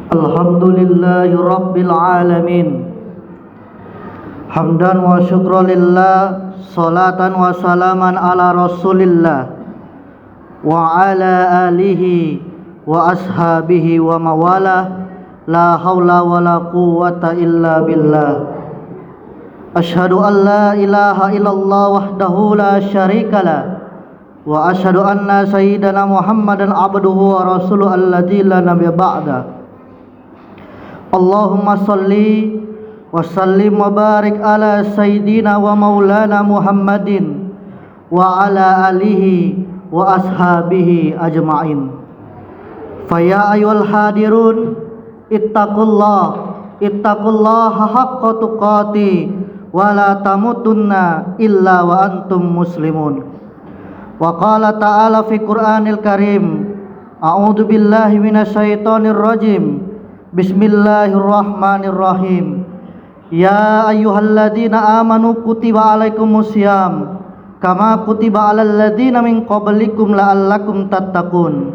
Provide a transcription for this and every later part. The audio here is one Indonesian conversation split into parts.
Alhamdulillahi Rabbil Alamin. Hamdan wa syukran lillah, salatan wa salaman ala Rasulillah wa ala alihi wa ashabihi wa mawalah. La haula wa la quwwata illa billah. Ashhadu an la ilaha illallah wahdahu la syarikalah wa ashhadu anna sayyidana Muhammadan abduhu wa rasuluhu alladzi la nabiyya ba'da. Allahumma salli wa sallim wa barik ala sayyidina wa maulana Muhammadin wa ala alihi wa ashabihi ajma'in. Faya ayyuhal hadirun ittaqullaha haqqa tuqati wa la tamutunna illa wa antum muslimun. Wa qala ta'ala fi Qur'anil Karim, a'udzu billahi minasyaitonir rajim. Bismillahirrahmanirrahim. Ya ayyuhalladzina amanu kutiba alaikumusiyam kama kutiba alal ladzina min qablikum la'allakum tattaqun.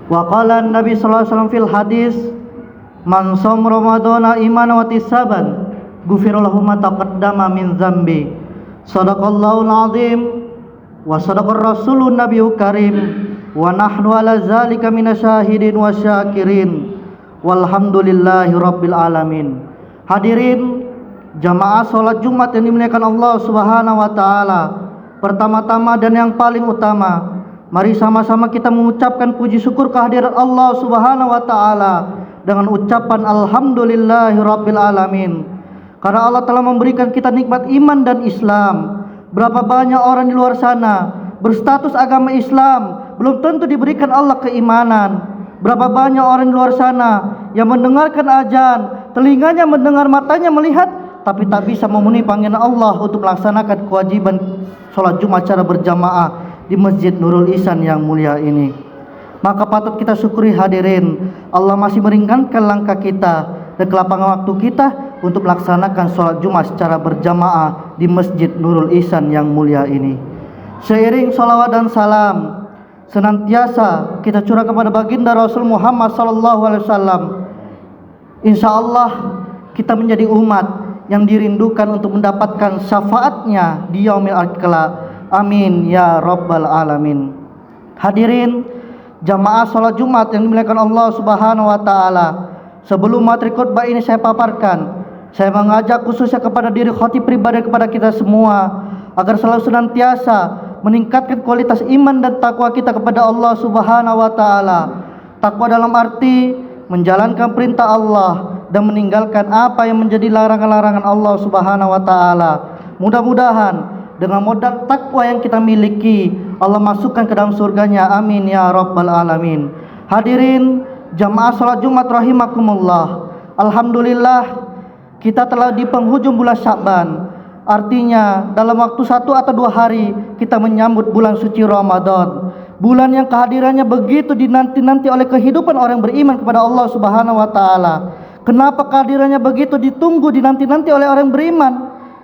Wa qala an-nabi sallallahu alaihi wasallam fil hadis, man shom ramadhana imanan wa ihtisaban ghufira lahu ma taqaddama min dzambi. Shadaqallahul azim wa sadaqar rasulun nabiyyu karim wa nahnu ala zalika minasyahidin wa syakirin. Walhamdulillahi Rabbil Alamin. Hadirin jamaah sholat Jumat yang dimuliakan Allah Subhanahu wa Ta'ala, pertama-tama dan yang paling utama, mari sama-sama kita mengucapkan puji syukur kehadirat Allah Subhanahu wa Ta'ala dengan ucapan Alhamdulillahi Rabbil Alamin. Karena Allah telah memberikan kita nikmat iman dan Islam. Berapa banyak orang di luar sana berstatus agama Islam, belum tentu diberikan Allah keimanan. Berapa banyak orang di luar sana yang mendengarkan azan, telinganya mendengar, matanya melihat, tapi tak bisa memenuhi panggilan Allah untuk melaksanakan kewajiban sholat Jumat secara berjamaah di Masjid Nurul Ihsan yang mulia ini. Maka patut kita syukuri hadirin, Allah masih meringankan langkah kita dan kelapangan waktu kita untuk melaksanakan sholat Jumat secara berjamaah di Masjid Nurul Ihsan yang mulia ini. Seiring sholawat dan salam senantiasa kita curah kepada baginda Rasul Muhammad sallallahu alaihi wasallam. Insyaallah kita menjadi umat yang dirindukan untuk mendapatkan syafaatnya di yaumil akhir. Amin ya rabbal alamin. Hadirin jamaah salat Jumat yang dimuliakan Allah Subhanahu wa taala, sebelum materi khutbah ini saya paparkan, saya mengajak khususnya kepada diri khatib pribadi, kepada kita semua, agar selalu senantiasa meningkatkan kualitas iman dan takwa kita kepada Allah Subhanahu wa taala. Takwa dalam arti menjalankan perintah Allah dan meninggalkan apa yang menjadi larangan-larangan Allah Subhanahu wa taala. Mudah-mudahan dengan modal takwa yang kita miliki, Allah masukkan ke dalam surganya. Amin ya rabbal alamin. Hadirin jamaah salat Jumat rahimakumullah. Alhamdulillah kita telah di penghujung bulan Sya'ban. Artinya dalam waktu 1 atau 2 hari kita menyambut bulan suci Ramadan, bulan yang kehadirannya begitu dinanti-nanti oleh kehidupan orang beriman kepada Allah Subhanahu wa taala. Kenapa kehadirannya begitu ditunggu, dinanti-nanti oleh orang beriman?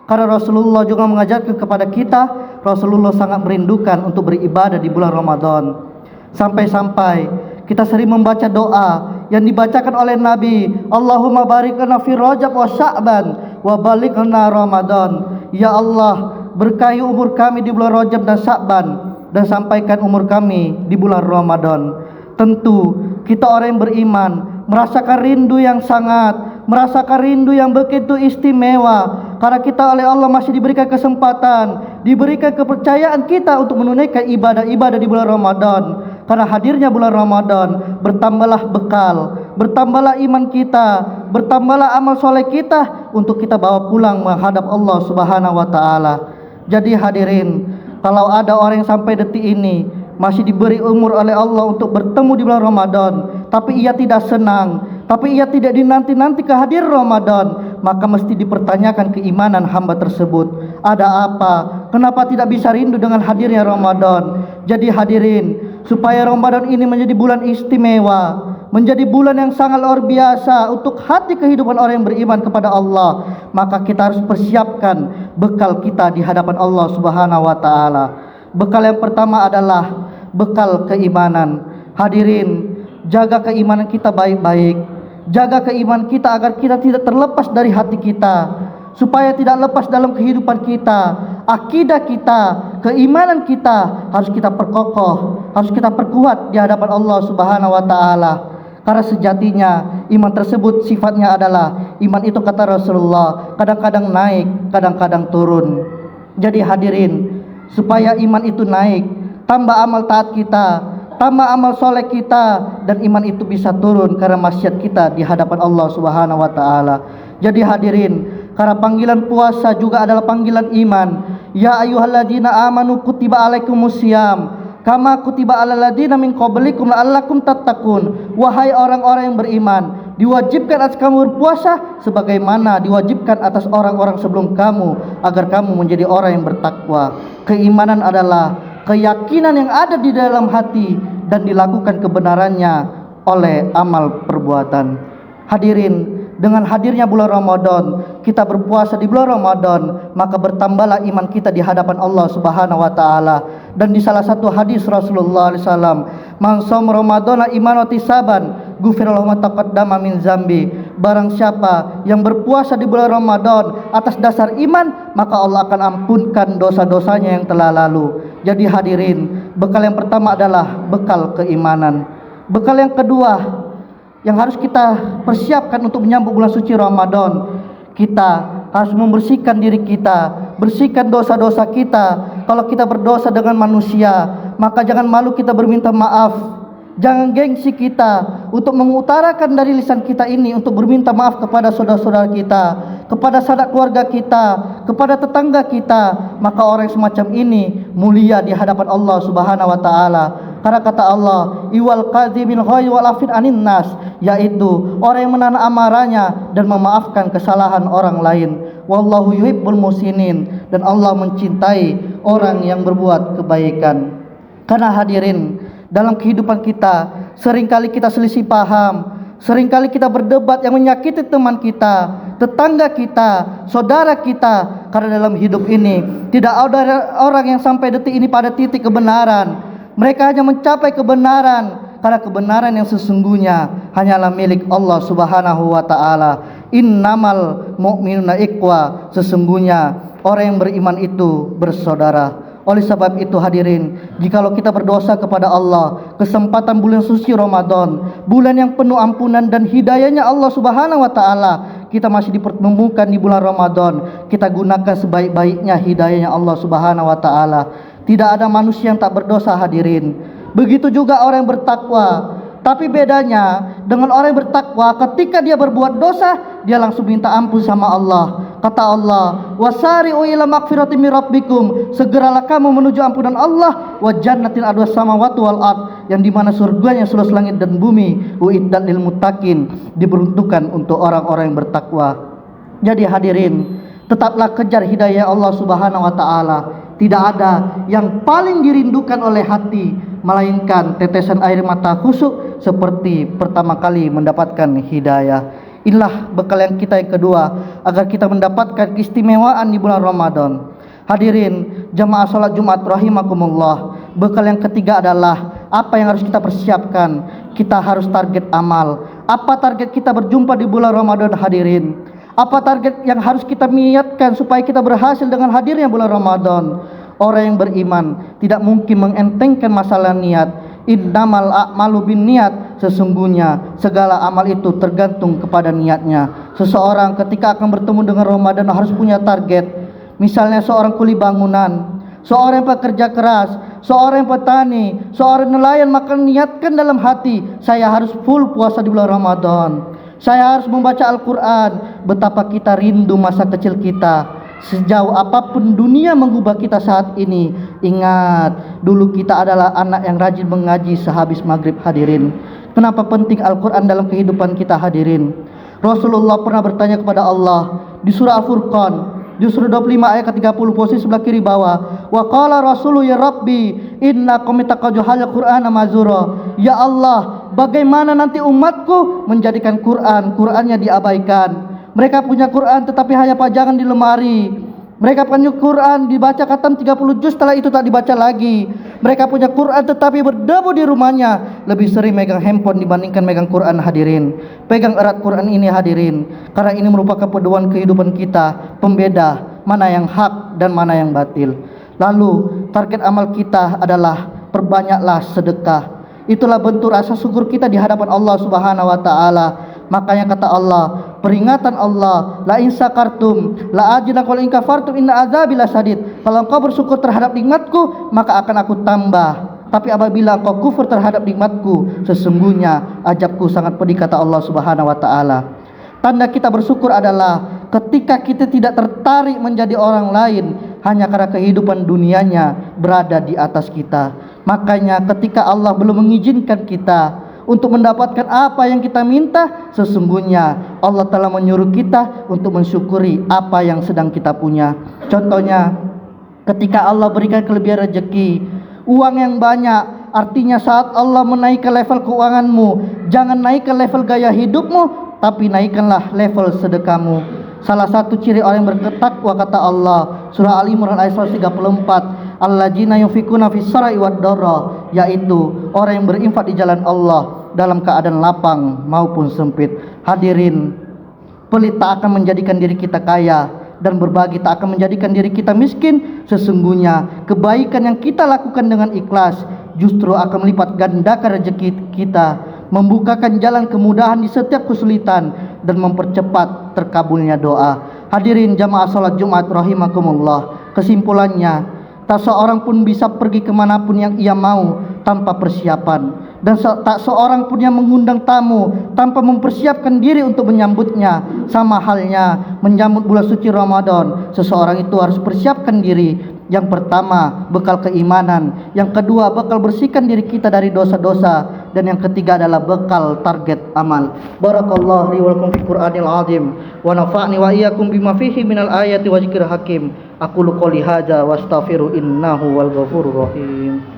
Karena Rasulullah juga mengajarkan kepada kita, Rasulullah sangat merindukan untuk beribadah di bulan Ramadan. Sampai-sampai kita sering membaca doa yang dibacakan oleh Nabi, Allahumma barik lana fi Rajab wa Sya'ban wa balighna Ramadan. Ya Allah, berkahi umur kami di bulan Rajab dan Sya'ban, dan sampaikan umur kami di bulan Ramadan. Tentu kita orang yang beriman merasakan rindu yang sangat, merasakan rindu yang begitu istimewa, karena kita oleh Allah masih diberikan kesempatan, diberikan kepercayaan kita untuk menunaikan ibadah-ibadah di bulan Ramadan. Karena hadirnya bulan Ramadan, bertambahlah bekal, bertambahlah iman kita, bertambahlah amal soleh kita untuk kita bawa pulang menghadap Allah Subhanahu wa taala. Jadi hadirin, kalau ada orang yang sampai detik ini masih diberi umur oleh Allah untuk bertemu di bulan Ramadan, tapi ia tidak senang, tapi ia tidak dinanti-nanti kehadiran Ramadan, maka mesti dipertanyakan keimanan hamba tersebut. Ada apa? Kenapa tidak bisa rindu dengan hadirnya Ramadan? Jadi hadirin, supaya Ramadan ini menjadi bulan istimewa, menjadi bulan yang sangat luar biasa untuk hati kehidupan orang yang beriman kepada Allah, maka kita harus persiapkan bekal kita di hadapan Allah Subhanahu wa taala. Bekal yang pertama adalah bekal keimanan. Hadirin, jaga keimanan kita baik-baik, jaga keimanan kita agar kita tidak terlepas dari hati kita, supaya tidak lepas dalam kehidupan kita. Akidah kita, keimanan kita harus kita perkokoh, harus kita perkuat di hadapan Allah Subhanahu wa taala. Karena sejatinya iman tersebut sifatnya adalah iman itu, kata Rasulullah, kadang-kadang naik, kadang-kadang turun. Jadi hadirin, supaya iman itu naik, tambah amal taat kita, tambah amal soleh kita, dan iman itu bisa turun karena maksiat kita di hadapan Allah Subhanahu wa taala. Jadi hadirin, karena panggilan puasa juga adalah panggilan iman. Ya ayyuhalladzina amanu kutiba alaikumusiyam kama kutiba alal ladzina min qablikum la'allakum tattaqun. Wahai orang-orang yang beriman, diwajibkan atas kamu berpuasa sebagaimana diwajibkan atas orang-orang sebelum kamu, agar kamu menjadi orang yang bertakwa. Keimanan adalah keyakinan yang ada di dalam hati dan dilakukan kebenarannya oleh amal perbuatan. Hadirin, dengan hadirnya bulan Ramadan, kita berpuasa di bulan Ramadan, maka bertambahlah iman kita di hadapan Allah Subhanahu wa taala. Dan di salah satu hadis Rasulullah SAW, man shoma ramadhana imanan wa ihtisaban ghufira lahu ma taqaddama min zambi. Barang siapa yang berpuasa di bulan Ramadan atas dasar iman, maka Allah akan ampunkan dosa-dosanya yang telah lalu. Jadi hadirin, bekal yang pertama adalah bekal keimanan. Bekal yang kedua yang harus kita persiapkan untuk menyambut bulan suci Ramadan, kita harus membersihkan diri kita, bersihkan dosa-dosa kita. Kalau kita berdosa dengan manusia, maka jangan malu kita berminta maaf. Jangan gengsi kita untuk mengutarakan dari lisan kita ini untuk berminta maaf kepada saudara-saudara kita, kepada sanak keluarga kita, kepada tetangga kita. Maka orang semacam ini mulia di hadapan Allah Subhanahu wa taala. Karena kata Allah, iwal kadhibil ghaiz wal afin anin nas, yaitu orang yang menahan amarahnya dan memaafkan kesalahan orang lain. Wallahu yuhibbul muhsinin, dan Allah mencintai orang yang berbuat kebaikan. Karena hadirin, dalam kehidupan kita seringkali kita selisih paham, seringkali kita berdebat yang menyakiti teman kita, tetangga kita, saudara kita. Karena dalam hidup ini tidak ada orang yang sampai detik ini pada titik kebenaran. Mereka hanya mencapai kebenaran, karena kebenaran yang sesungguhnya hanyalah milik Allah Subhanahu wa taala. Innamal mu'minuna ikhwa, sesungguhnya orang yang beriman itu bersaudara. Oleh sebab itu hadirin, jikalau kita berdosa kepada Allah, kesempatan bulan suci Ramadan, bulan yang penuh ampunan dan hidayahnya Allah Subhanahu wa taala, kita masih dipertemukan di bulan Ramadan, kita gunakan sebaik-baiknya hidayahnya Allah Subhanahu wa taala. Tidak ada manusia yang tak berdosa hadirin. Begitu juga orang yang bertakwa. Tapi bedanya dengan orang yang bertakwa, ketika dia berbuat dosa, dia langsung minta ampun sama Allah. Kata Allah, wasari'u ila magfiratin min rabbikum, segeralah kamu menuju ampunan Allah, wa jannatin arduha samawati wal ard, yang dimana surganya seluas langit dan bumi, uiddat lil muttaqin, diperuntukkan untuk orang-orang yang bertakwa. Jadi hadirin, tetaplah kejar hidayah Allah Subhanahu wa taala. Tidak ada yang paling dirindukan oleh hati melainkan tetesan air mata khusyuk seperti pertama kali mendapatkan hidayah. Inilah bekal yang kita yang kedua, agar kita mendapatkan keistimewaan di bulan Ramadan. Hadirin jamaah salat Jumat rahimakumullah, bekal yang ketiga adalah apa yang harus kita persiapkan. Kita harus target amal. Apa target kita berjumpa di bulan Ramadan hadirin? Apa target yang harus kita niatkan supaya kita berhasil dengan hadirnya bulan Ramadan? Orang yang beriman tidak mungkin mengentengkan masalah niat. Innamal a'malu binniyat, sesungguhnya segala amal itu tergantung kepada niatnya. Seseorang ketika akan bertemu dengan Ramadan harus punya target. Misalnya seorang kuli bangunan, seorang yang pekerja keras, seorang yang petani, seorang nelayan, maka niatkan dalam hati, saya harus full puasa di bulan Ramadan. Saya harus membaca Al-Quran. Betapa kita rindu masa kecil kita. Sejauh apapun dunia mengubah kita saat ini, ingat, dulu kita adalah anak yang rajin mengaji sehabis maghrib hadirin. Kenapa penting Al-Quran dalam kehidupan kita hadirin? Rasulullah pernah bertanya kepada Allah di surah Al-Furqan, di surah 25 ayat ke-30, posisi sebelah kiri bawah. Wa qala rasulu ya rabbi inna qamitaqaju hal Qur'ana mazura. Ya Allah, bagaimana nanti umatku menjadikan Qurannya diabaikan. Mereka punya Quran tetapi hanya pajangan di lemari. Mereka punya Quran dibaca khatam 30 juz, setelah itu tak dibaca lagi. Mereka punya Quran tetapi berdebu di rumahnya. Lebih sering megang handphone dibandingkan megang Quran, hadirin. Pegang erat Quran ini, hadirin, karena ini merupakan pedoman kehidupan kita, pembeda mana yang hak dan mana yang batil. Lalu target amal kita adalah perbanyaklah sedekah. Itulah bentuk rasa syukur kita di hadapan Allah Subhanahu wa taala. Makanya kata Allah, peringatan Allah, la in sakartum la azidannakum wa in kafartum inna azabi lasadid. Kalau engkau bersyukur terhadap nikmatku, maka akan aku tambah. Tapi apabila engkau kufur terhadap nikmatku, sesungguhnya azabku sangat pedih, kata Allah Subhanahu wa taala. Tanda kita bersyukur adalah ketika kita tidak tertarik menjadi orang lain hanya karena kehidupan dunianya berada di atas kita. Makanya ketika Allah belum mengizinkan kita untuk mendapatkan apa yang kita minta, sesungguhnya Allah telah menyuruh kita untuk mensyukuri apa yang sedang kita punya. Contohnya, ketika Allah berikan kelebihan rezeki, uang yang banyak, artinya saat Allah menaikkan level keuanganmu, jangan naikkan level gaya hidupmu, tapi naikkanlah level sedekahmu. Salah satu ciri orang yang bertakwa, kata Allah, surah Al-Imran ayat 134, alladzina yunfikuna fis sarai wad dharra, yaitu orang yang berinfak di jalan Allah dalam keadaan lapang maupun sempit. Hadirin, pelit tak akan menjadikan diri kita kaya, dan berbagi tak akan menjadikan diri kita miskin. Sesungguhnya kebaikan yang kita lakukan dengan ikhlas justru akan melipat gandakan rezeki kita, membukakan jalan kemudahan di setiap kesulitan, dan mempercepat terkabulnya doa. Hadirin jamaah salat Jumat rahimakumullah, kesimpulannya, tak seorang pun bisa pergi kemanapun yang ia mau tanpa persiapan, dan tak seorang pun yang mengundang tamu tanpa mempersiapkan diri untuk menyambutnya. Sama halnya menyambut bulan suci Ramadan, seseorang itu harus persiapkan diri. Yang pertama, bekal keimanan. Yang kedua, bekal bersihkan diri kita dari dosa-dosa. Dan yang ketiga adalah bekal target amal. Barakallahu li wa lakum fil Qur'anil azim, wa nafa'ni wa iyyakum bima fihi minal ayati wa dzikril hakim. Aqulu qouli hadza wa astaghfiru innahu wal ghafurur rahim.